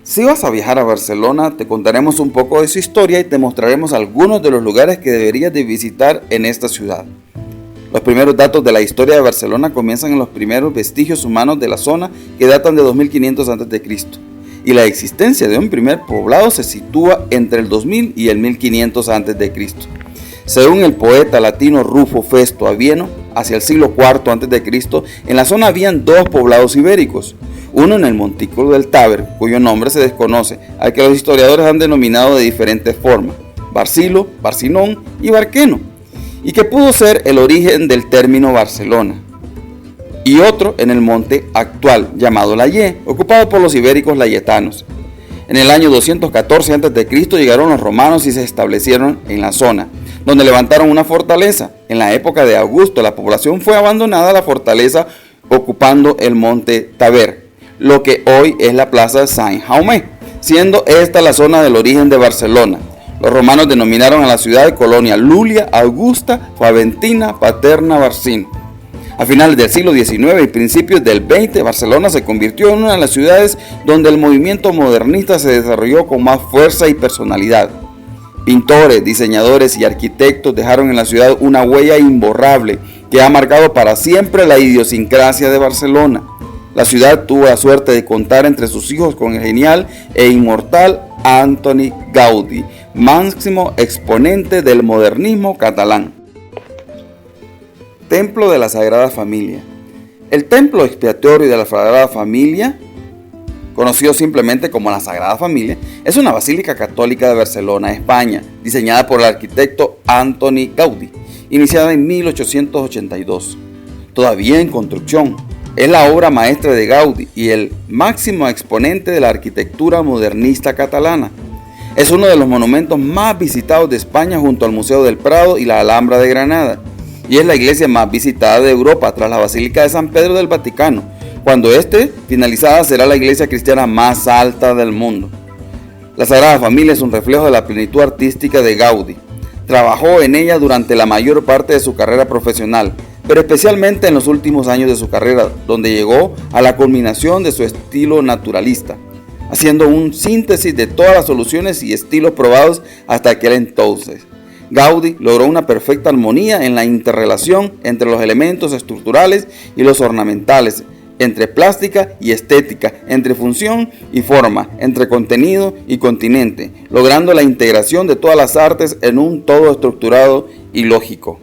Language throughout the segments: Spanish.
Si vas a viajar a Barcelona, te contaremos un poco de su historia y te mostraremos algunos de los lugares que deberías de visitar en esta ciudad. Los primeros datos de la historia de Barcelona comienzan en los primeros vestigios humanos de la zona que datan de 2500 a.C. y la existencia de un primer poblado se sitúa entre el 2000 y el 1500 a.C. Según el poeta latino Rufo Festo Avieno, hacia el siglo IV a.C., en la zona habían dos poblados ibéricos, uno en el montículo del Táber, cuyo nombre se desconoce, al que los historiadores han denominado de diferentes formas, Barcilo, Barcinón y Barqueno, y que pudo ser el origen del término Barcelona, y otro en el monte actual, llamado Layé, ocupado por los ibéricos layetanos. En el año 214 a.C. llegaron los romanos y se establecieron en la zona, donde levantaron una fortaleza. En la época de Augusto, la población fue abandonada a la fortaleza, ocupando el monte Taber, lo que hoy es la plaza Saint-Jaume, siendo esta la zona del origen de Barcelona. Los romanos denominaron a la ciudad de colonia Lulia, Augusta, Faventina, Paterna, Barcino. A finales del siglo XIX y principios del XX, Barcelona se convirtió en una de las ciudades donde el movimiento modernista se desarrolló con más fuerza y personalidad. Pintores, diseñadores y arquitectos dejaron en la ciudad una huella imborrable que ha marcado para siempre la idiosincrasia de Barcelona. La ciudad tuvo la suerte de contar entre sus hijos con el genial e inmortal Antoni Gaudí, máximo exponente del modernismo catalán. Templo de la Sagrada Familia. El templo expiatorio de la Sagrada Familia, conocido simplemente como la Sagrada Familia, es una basílica católica de Barcelona, España, diseñada por el arquitecto Antoni Gaudí, iniciada en 1882. Todavía en construcción, es la obra maestra de Gaudí y el máximo exponente de la arquitectura modernista catalana. Es uno de los monumentos más visitados de España junto al Museo del Prado y la Alhambra de Granada, y es la iglesia más visitada de Europa tras la Basílica de San Pedro del Vaticano. Cuando esté finalizada será la iglesia cristiana más alta del mundo. La Sagrada Familia es un reflejo de la plenitud artística de Gaudí. Trabajó en ella durante la mayor parte de su carrera profesional, pero especialmente en los últimos años de su carrera, donde llegó a la culminación de su estilo naturalista, haciendo un síntesis de todas las soluciones y estilos probados hasta aquel entonces. Gaudí logró una perfecta armonía en la interrelación entre los elementos estructurales y los ornamentales, entre plástica y estética, entre función y forma, entre contenido y continente, logrando la integración de todas las artes en un todo estructurado y lógico.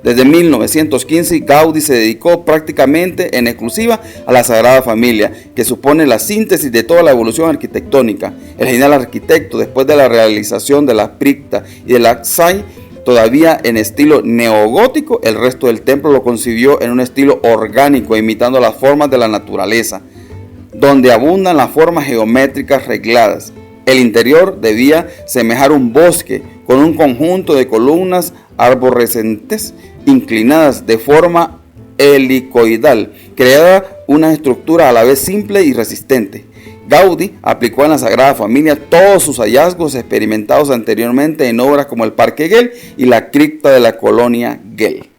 Desde 1915, Gaudí se dedicó prácticamente en exclusiva a la Sagrada Familia, que supone la síntesis de toda la evolución arquitectónica. El genial arquitecto, después de la realización de la cripta y de la Xai, todavía en estilo neogótico, el resto del templo lo concibió en un estilo orgánico, imitando las formas de la naturaleza, donde abundan las formas geométricas regladas. El interior debía semejar un bosque, con un conjunto de columnas arborescentes inclinadas de forma helicoidal, creada una estructura a la vez simple y resistente. Gaudí aplicó en la Sagrada Familia todos sus hallazgos experimentados anteriormente en obras como el Parque Güell y la cripta de la colonia Güell.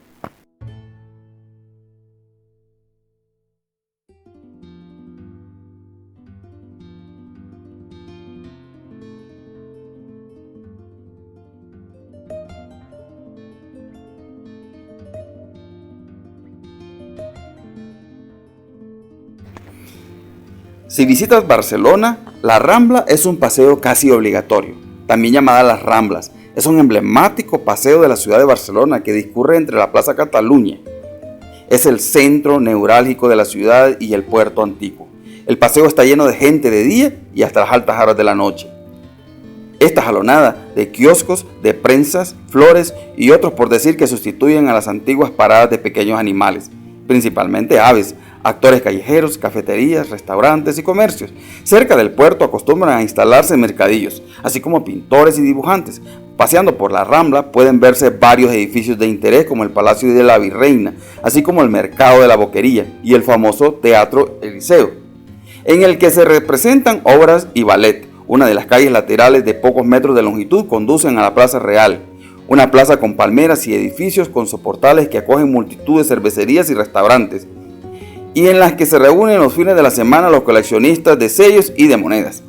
Si visitas Barcelona, la Rambla es un paseo casi obligatorio, también llamada Las Ramblas. Es un emblemático paseo de la ciudad de Barcelona que discurre entre la Plaza Catalunya. Es el centro neurálgico de la ciudad y el puerto antiguo. El paseo está lleno de gente de día y hasta las altas horas de la noche. Esta jalonada de kioscos, de prensas, flores y otros por decir que sustituyen a las antiguas paradas de pequeños animales, principalmente aves, actores callejeros, cafeterías, restaurantes y comercios. Cerca del puerto acostumbran a instalarse mercadillos, así como pintores y dibujantes. Paseando por la Rambla pueden verse varios edificios de interés como el Palacio de la Virreina, así como el Mercado de la Boquería y el famoso Teatro Eliseo, en el que se representan obras y ballet. Una de las calles laterales de pocos metros de longitud conducen a la Plaza Real, una plaza con palmeras y edificios con soportales que acogen multitud de cervecerías y restaurantes, y en las que se reúnen los fines de la semana los coleccionistas de sellos y de monedas.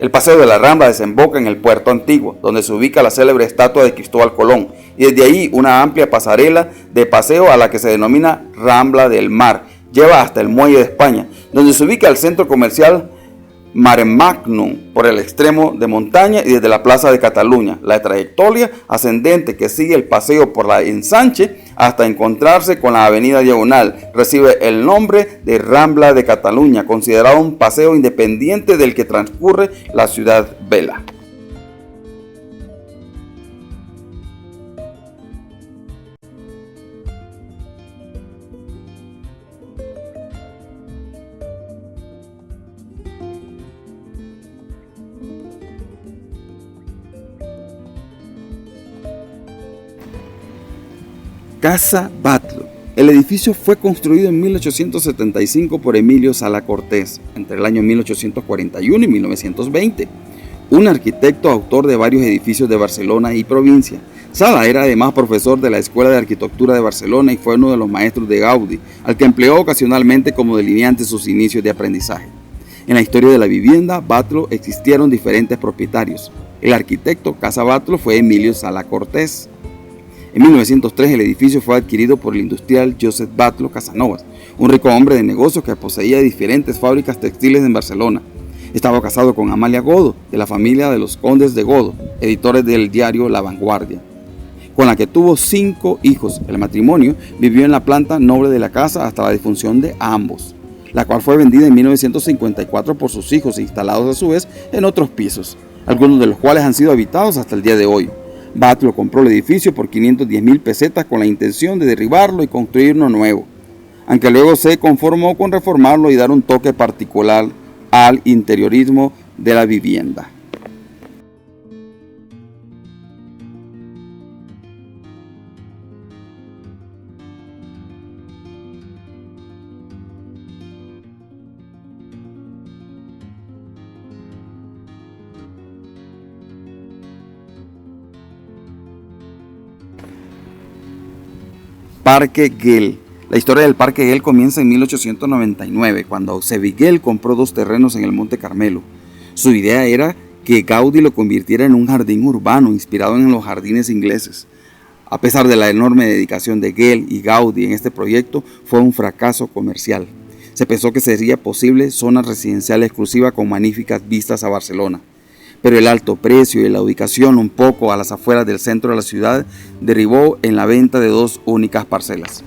El Paseo de la Rambla desemboca en el Puerto Antiguo, donde se ubica la célebre estatua de Cristóbal Colón, y desde ahí una amplia pasarela de paseo a la que se denomina Rambla del Mar lleva hasta el Muelle de España, donde se ubica el centro comercial Maremagnum por el extremo de montaña y desde la Plaza de Cataluña, la trayectoria ascendente que sigue el paseo por la ensanche hasta encontrarse con la avenida Diagonal recibe el nombre de Rambla de Cataluña, considerado un paseo independiente del que transcurre la ciudad vela. Casa Batlló. El edificio fue construido en 1875 por Emilio Sala Cortés, entre el año 1841 y 1920. Un arquitecto autor de varios edificios de Barcelona y provincia. Sala era además profesor de la Escuela de Arquitectura de Barcelona y fue uno de los maestros de Gaudí, al que empleó ocasionalmente como delineante sus inicios de aprendizaje. En la historia de la vivienda Batlló existieron diferentes propietarios. El arquitecto Casa Batlló fue Emilio Sala Cortés. En 1903 el edificio fue adquirido por el industrial Josep Batlló Casanovas, un rico hombre de negocios que poseía diferentes fábricas textiles en Barcelona. Estaba casado con Amalia Godó, de la familia de los condes de Godó, editores del diario La Vanguardia, con la que tuvo 5 hijos. El matrimonio vivió en la planta noble de la casa hasta la defunción de ambos, la cual fue vendida en 1954 por sus hijos, instalados a su vez en otros pisos, algunos de los cuales han sido habitados hasta el día de hoy. Batlló compró el edificio por 510.000 pesetas con la intención de derribarlo y construir uno nuevo, aunque luego se conformó con reformarlo y dar un toque particular al interiorismo de la vivienda. Parque Güell. La historia del Parque Güell comienza en 1899, cuando Eusebio Güell compró 2 terrenos en el Monte Carmelo. Su idea era que Gaudí lo convirtiera en un jardín urbano inspirado en los jardines ingleses. A pesar de la enorme dedicación de Güell y Gaudí en este proyecto, fue un fracaso comercial. Se pensó que sería posible zona residencial exclusiva con magníficas vistas a Barcelona, pero el alto precio y la ubicación un poco a las afueras del centro de la ciudad derivó en la venta de 2 únicas parcelas.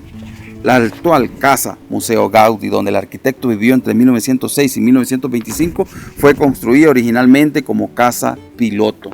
La actual Casa Museo Gaudí, donde el arquitecto vivió entre 1906 y 1925, fue construida originalmente como casa piloto.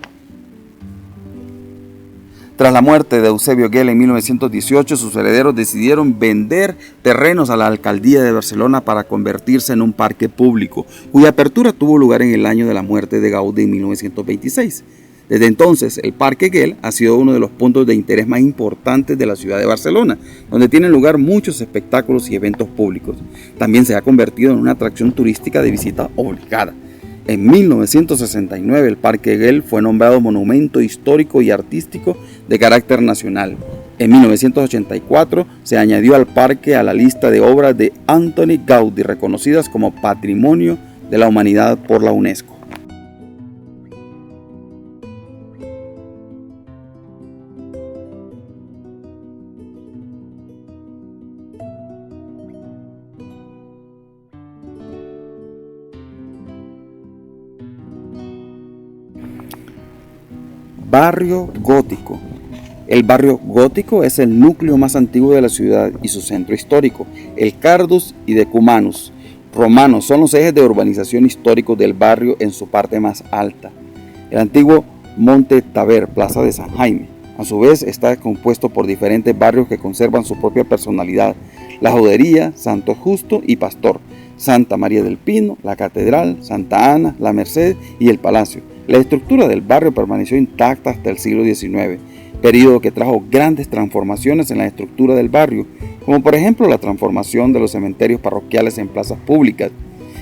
Tras la muerte de Eusebio Güell en 1918, sus herederos decidieron vender terrenos a la alcaldía de Barcelona para convertirse en un parque público, cuya apertura tuvo lugar en el año de la muerte de Gaudí en 1926. Desde entonces, el Parque Güell ha sido uno de los puntos de interés más importantes de la ciudad de Barcelona, donde tienen lugar muchos espectáculos y eventos públicos. También se ha convertido en una atracción turística de visita obligada. En 1969 el Parque Güell fue nombrado Monumento Histórico y Artístico de carácter nacional. En 1984 se añadió al parque a la lista de obras de Antoni Gaudí reconocidas como Patrimonio de la Humanidad por la UNESCO. Barrio gótico. El barrio gótico es el núcleo más antiguo de la ciudad y su centro histórico. El Cardus y Decumanus romanos son los ejes de urbanización históricos del barrio en su parte más alta. El antiguo Monte Taver, Plaza de San Jaime, a su vez está compuesto por diferentes barrios que conservan su propia personalidad. La Judería, Santo Justo y Pastor, Santa María del Pino, la Catedral, Santa Ana, la Merced y el Palacio. La estructura del barrio permaneció intacta hasta el siglo XIX, periodo que trajo grandes transformaciones en la estructura del barrio, como por ejemplo la transformación de los cementerios parroquiales en plazas públicas,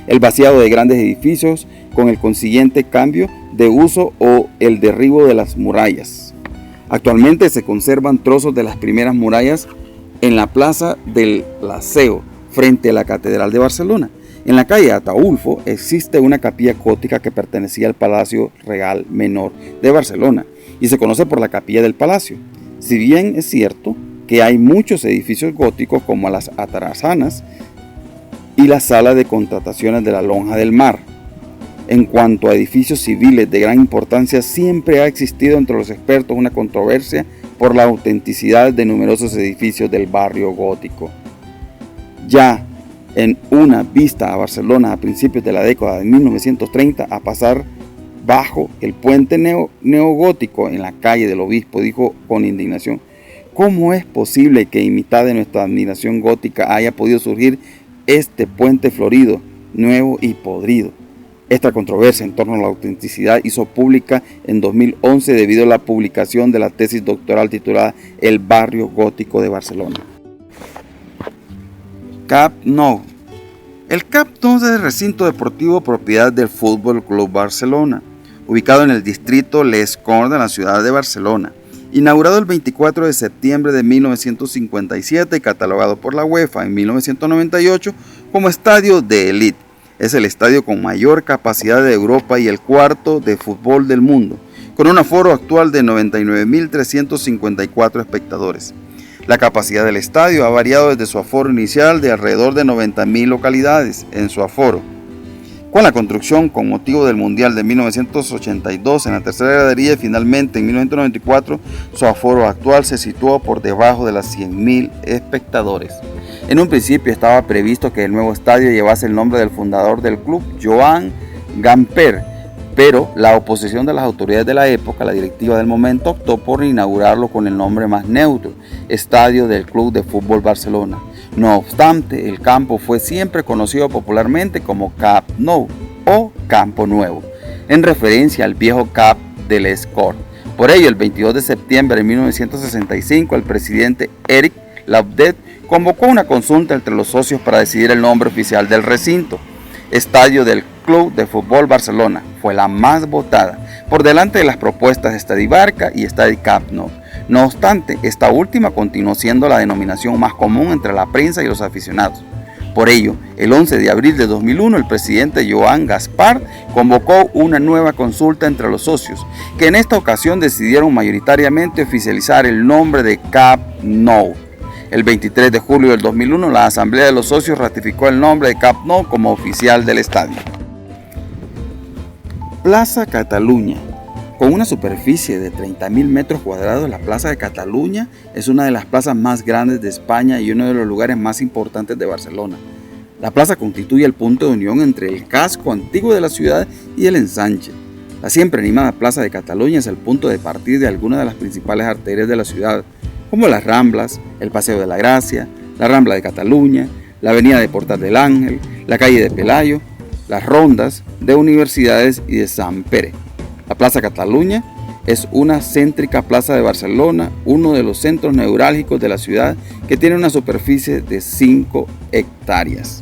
el vaciado de grandes edificios con el consiguiente cambio de uso o el derribo de las murallas. Actualmente se conservan trozos de las primeras murallas en la plaza del Liceo, frente a la Catedral de Barcelona, En la calle Ataulfo existe una capilla gótica que pertenecía al Palacio Real Menor de Barcelona y se conoce por la Capilla del Palacio. Si bien es cierto que hay muchos edificios góticos como las atarazanas y la sala de contrataciones de la Lonja del Mar, en cuanto a edificios civiles de gran importancia, siempre ha existido entre los expertos una controversia por la autenticidad de numerosos edificios del barrio gótico. Ya en una vista a Barcelona a principios de la década de 1930, a pasar bajo el puente neogótico en la calle del Obispo, dijo con indignación: ¿cómo es posible que en mitad de nuestra admiración gótica haya podido surgir este puente florido, nuevo y podrido? Esta controversia en torno a la autenticidad hizo pública en 2011 debido a la publicación de la tesis doctoral titulada El barrio gótico de Barcelona. Camp Nou. El Camp Nou es el recinto deportivo propiedad del Fútbol Club Barcelona, ubicado en el distrito Les Corts de la ciudad de Barcelona. Inaugurado el 24 de septiembre de 1957 y catalogado por la UEFA en 1998 como estadio de élite. Es el estadio con mayor capacidad de Europa y el cuarto de fútbol del mundo, con un aforo actual de 99.354 espectadores. La capacidad del estadio ha variado desde su aforo inicial de alrededor de 90.000 localidades en su aforo. Con la construcción con motivo del Mundial de 1982 en la tercera gradería y finalmente en 1994, su aforo actual se situó por debajo de las 100.000 espectadores. En un principio estaba previsto que el nuevo estadio llevase el nombre del fundador del club, Joan Gamper, pero la oposición de las autoridades de la época, la directiva del momento, optó por inaugurarlo con el nombre más neutro, Estadio del Club de Fútbol Barcelona. No obstante, el campo fue siempre conocido popularmente como Camp Nou o Campo Nuevo, en referencia al viejo Camp de Les Corts. Por ello, el 22 de septiembre de 1965, el presidente Eric Laudet convocó una consulta entre los socios para decidir el nombre oficial del recinto. Estadio del Club de Fútbol Barcelona fue la más votada, por delante de las propuestas de Estadi Barca y Estadi Camp Nou. No obstante, esta última continuó siendo la denominación más común entre la prensa y los aficionados. Por ello, el 11 de abril de 2001, el presidente Joan Gaspar convocó una nueva consulta entre los socios, que en esta ocasión decidieron mayoritariamente oficializar el nombre de Camp Nou. El 23 de julio del 2001, la Asamblea de los Socios ratificó el nombre de Camp Nou como oficial del estadio. Plaza Cataluña. Con una superficie de 30.000 metros cuadrados, la Plaza de Cataluña es una de las plazas más grandes de España y uno de los lugares más importantes de Barcelona. La plaza constituye el punto de unión entre el casco antiguo de la ciudad y el ensanche. La siempre animada Plaza de Cataluña es el punto de partida de algunas de las principales arterias de la ciudad, como las Ramblas, el Paseo de la Gracia, la Rambla de Cataluña, la Avenida de Portal del Ángel, la calle de Pelayo, las rondas de universidades y de Sant Pere. La Plaza Cataluña es una céntrica plaza de Barcelona, uno de los centros neurálgicos de la ciudad, que tiene una superficie de 5 hectáreas.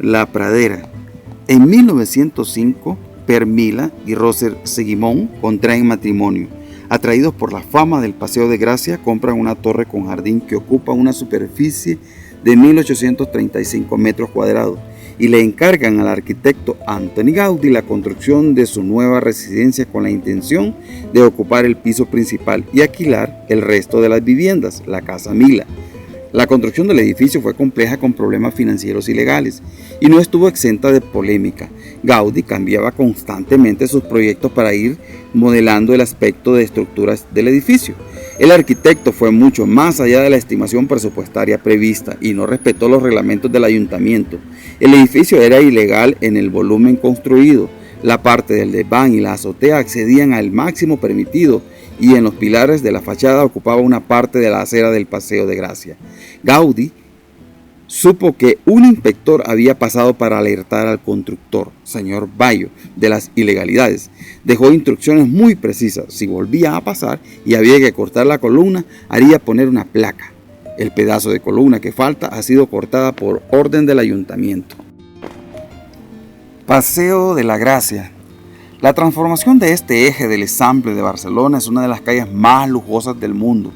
La Pradera. En 1905, Permila y Roser Seguimón contraen matrimonio. Atraídos por la fama del Paseo de Gracia, compran una torre con jardín que ocupa una superficie de 1.835 metros cuadrados y le encargan al arquitecto Antoni Gaudí la construcción de su nueva residencia con la intención de ocupar el piso principal y alquilar el resto de las viviendas, la Casa Mila. La construcción del edificio fue compleja con problemas financieros y legales y no estuvo exenta de polémica. Gaudí cambiaba constantemente sus proyectos para ir modelando el aspecto de estructuras del edificio. El arquitecto fue mucho más allá de la estimación presupuestaria prevista y no respetó los reglamentos del ayuntamiento. El edificio era ilegal en el volumen construido. La parte del desván y la azotea accedían al máximo permitido y en los pilares de la fachada ocupaba una parte de la acera del Paseo de Gracia. Gaudí supo que un inspector había pasado para alertar al constructor, señor Bayo, de las ilegalidades. Dejó instrucciones muy precisas. Si volvía a pasar y había que cortar la columna, haría poner una placa. El pedazo de columna que falta ha sido cortada por orden del ayuntamiento. Paseo de la Gracia. La transformación de este eje del Eixample de Barcelona es una de las calles más lujosas del mundo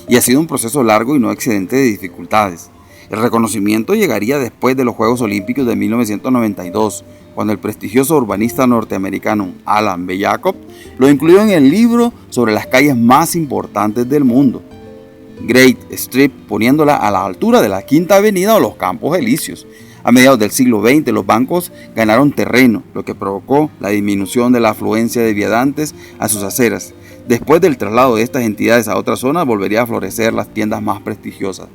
y ha sido un proceso largo y no excedente de dificultades. El reconocimiento llegaría después de los Juegos Olímpicos de 1992, cuando el prestigioso urbanista norteamericano Alan B. Jacob lo incluyó en el libro sobre las calles más importantes del mundo, Great Street, poniéndola a la altura de la Quinta Avenida o los Campos Elíseos. A mediados del siglo XX, los bancos ganaron terreno, lo que provocó la disminución de la afluencia de viandantes a sus aceras. Después del traslado de estas entidades a otras zonas, volvería a florecer las tiendas más prestigiosas.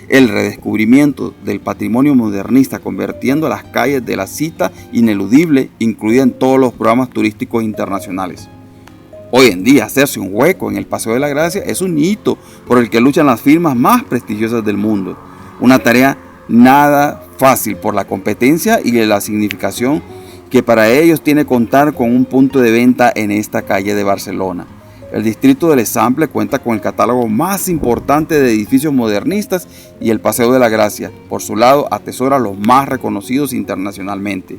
El redescubrimiento del patrimonio modernista, convirtiendo a las calles de la cita ineludible, incluida en todos los programas turísticos internacionales. Hoy en día, hacerse un hueco en el Paseo de la Gracia es un hito por el que luchan las firmas más prestigiosas del mundo. Una tarea nada fácil por la competencia y la significación que para ellos tiene contar con un punto de venta en esta calle de Barcelona. El distrito del Eixample cuenta con el catálogo más importante de edificios modernistas y el Paseo de la Gracia, por su lado, atesora los más reconocidos internacionalmente.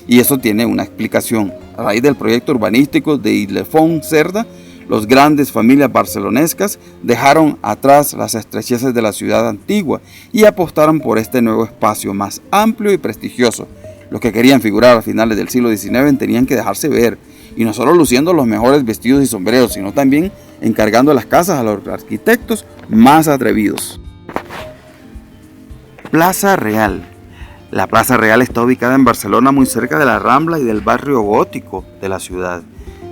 Y eso tiene una explicación. A raíz del proyecto urbanístico de Ildefons Cerda, las grandes familias barcelonescas dejaron atrás las estrecheces de la ciudad antigua y apostaron por este nuevo espacio más amplio y prestigioso. Los que querían figurar a finales del siglo XIX tenían que dejarse ver, y no solo luciendo los mejores vestidos y sombreros, sino también encargando las casas a los arquitectos más atrevidos. Plaza Real. La Plaza Real está ubicada en Barcelona, muy cerca de la Rambla y del barrio gótico de la ciudad.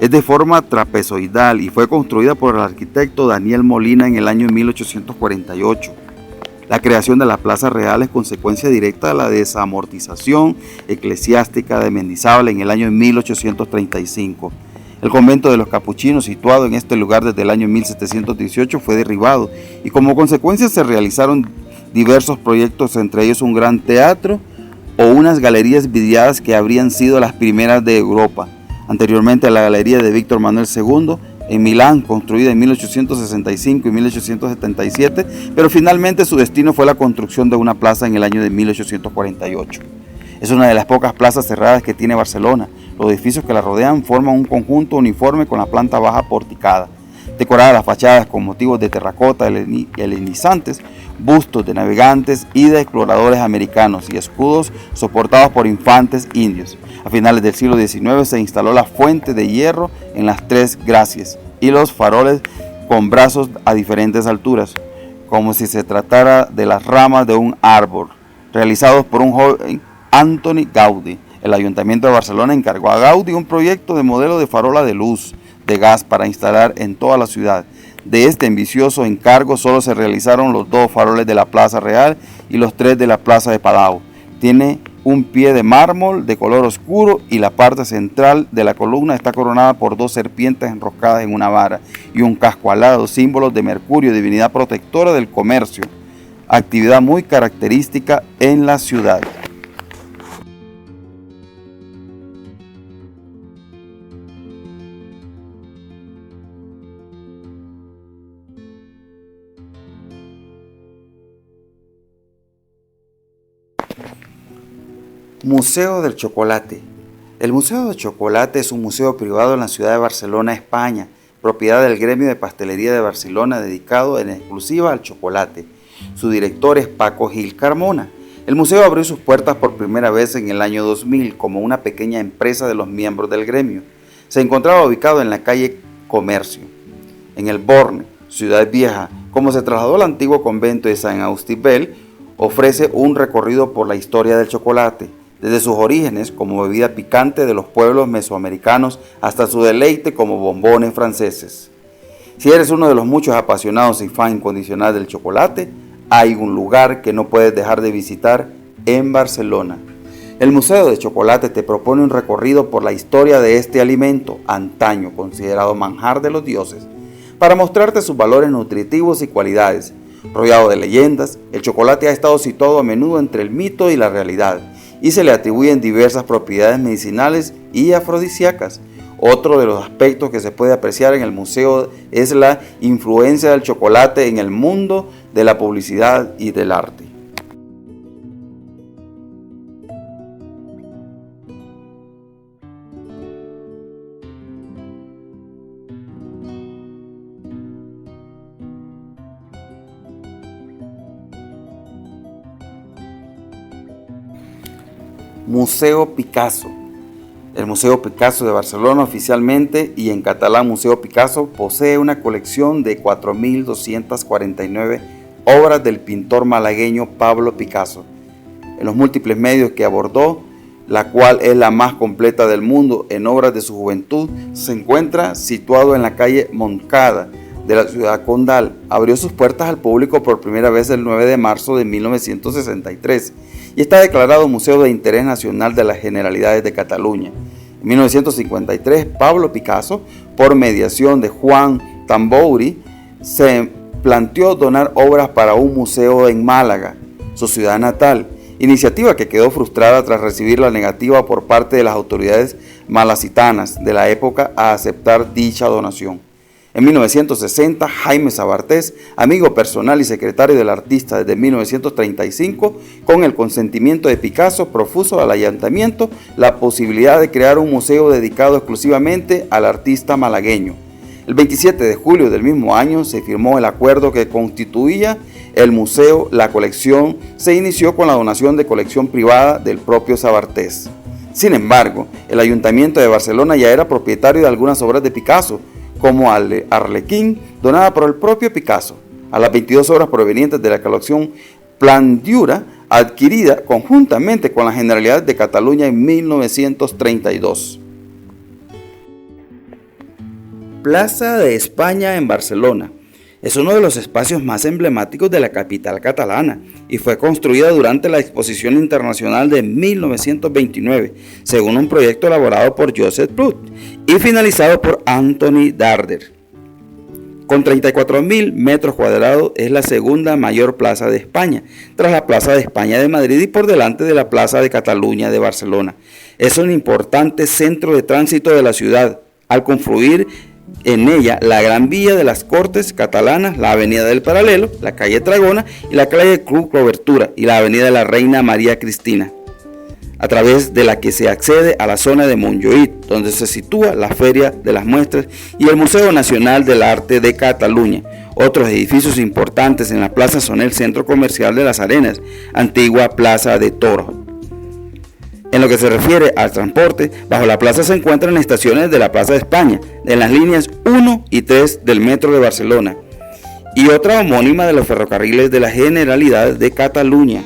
Es de forma trapezoidal y fue construida por el arquitecto Daniel Molina en el año 1848. La creación de la Plaza Real es consecuencia directa de la desamortización eclesiástica de Mendizábal en el año 1835. El convento de los capuchinos, situado en este lugar desde el año 1718, fue derribado y como consecuencia se realizaron diversos proyectos, entre ellos un gran teatro o unas galerías vidriadas que habrían sido las primeras de Europa. Anteriormente, la galería de Víctor Manuel II en Milán, construida en 1865 y 1877, pero finalmente su destino fue la construcción de una plaza en el año de 1848. Es una de las pocas plazas cerradas que tiene Barcelona. Los edificios que la rodean forman un conjunto uniforme con la planta baja porticada, decoradas las fachadas con motivos de terracota helenizantes, bustos de navegantes y de exploradores americanos y escudos soportados por infantes indios. A finales del siglo XIX se instaló la fuente de hierro en las Tres Gracias y los faroles con brazos a diferentes alturas, como si se tratara de las ramas de un árbol, realizados por un joven Antoni Gaudí. El Ayuntamiento de Barcelona encargó a Gaudí un proyecto de modelo de farola de luz de gas para instalar en toda la ciudad. De este ambicioso encargo solo se realizaron los 2 faroles de la Plaza Real y los 3 de la Plaza de Palau. Tiene un pie de mármol de color oscuro y la parte central de la columna está coronada por 2 serpientes enroscadas en una vara y un casco alado, símbolos de Mercurio, divinidad protectora del comercio, actividad muy característica en la ciudad. Museo del Chocolate. El Museo del Chocolate es un museo privado en la ciudad de Barcelona, España, propiedad del Gremio de Pastelería de Barcelona, dedicado en exclusiva al chocolate. Su director es Paco Gil Carmona. El museo abrió sus puertas por primera vez en el año 2000 como una pequeña empresa de los miembros del gremio. Se encontraba ubicado en la calle Comercio, en el Borne, Ciudad Vieja. Como se trasladó al antiguo convento de Saint Austibel, ofrece un recorrido por la historia del chocolate, desde sus orígenes como bebida picante de los pueblos mesoamericanos hasta su deleite como bombones franceses. Si eres uno de los muchos apasionados y fan incondicional del chocolate, hay un lugar que no puedes dejar de visitar en Barcelona. El Museo de Chocolate te propone un recorrido por la historia de este alimento, antaño considerado manjar de los dioses, para mostrarte sus valores nutritivos y cualidades. Rodeado de leyendas, el chocolate ha estado situado a menudo entre el mito y la realidad, y se le atribuyen diversas propiedades medicinales y afrodisíacas. Otro de los aspectos que se puede apreciar en el museo es la influencia del chocolate en el mundo de la publicidad y del arte. Museo Picasso. El Museo Picasso de Barcelona, oficialmente y en catalán Museo Picasso, posee una colección de 4.249 obras del pintor malagueño Pablo Picasso, en los múltiples medios que abordó, la cual es la más completa del mundo en obras de su juventud. Se encuentra situado en la calle Montcada de la ciudad condal. Abrió sus puertas al público por primera vez el 9 de marzo de 1963 y está declarado Museo de Interés Nacional de las Generalidades de Cataluña. En 1953, Pablo Picasso, por mediación de Juan Tambouri, se planteó donar obras para un museo en Málaga, su ciudad natal, iniciativa que quedó frustrada tras recibir la negativa por parte de las autoridades malacitanas de la época a aceptar dicha donación. En 1960, Jaime Sabartés, amigo personal y secretario del artista desde 1935, con el consentimiento de Picasso, propuso al ayuntamiento la posibilidad de crear un museo dedicado exclusivamente al artista malagueño. El 27 de julio del mismo año se firmó el acuerdo que constituía el museo. La colección se inició con la donación de colección privada del propio Sabartés. Sin embargo, el ayuntamiento de Barcelona ya era propietario de algunas obras de Picasso, como Arlequín, donada por el propio Picasso, a las 22 obras provenientes de la colección Plandiura, adquirida conjuntamente con la Generalidad de Cataluña en 1932. Plaza de España en Barcelona. Es uno de los espacios más emblemáticos de la capital catalana y fue construida durante la Exposición Internacional de 1929, según un proyecto elaborado por Josep Prat y finalizado por Antoni Darder. Con 34.000 metros cuadrados, es la segunda mayor plaza de España, tras la Plaza de España de Madrid y por delante de la Plaza de Cataluña de Barcelona. Es un importante centro de tránsito de la ciudad, al confluir en ella la Gran Vía de las Cortes catalanas, la Avenida del Paralelo, la calle Tragona y la calle Cruz Cobertura y la Avenida de la Reina María Cristina, a través de la que se accede a la zona de Montjuïc, donde se sitúa la Feria de las Muestras y el Museo Nacional del Arte de Cataluña. Otros edificios importantes en la plaza son el Centro Comercial de las Arenas, antigua Plaza de Toros. En lo que se refiere al transporte, bajo la plaza se encuentran estaciones de la Plaza de España, en las líneas 1 y 3 del Metro de Barcelona, y otra homónima de los ferrocarriles de la Generalidad de Cataluña.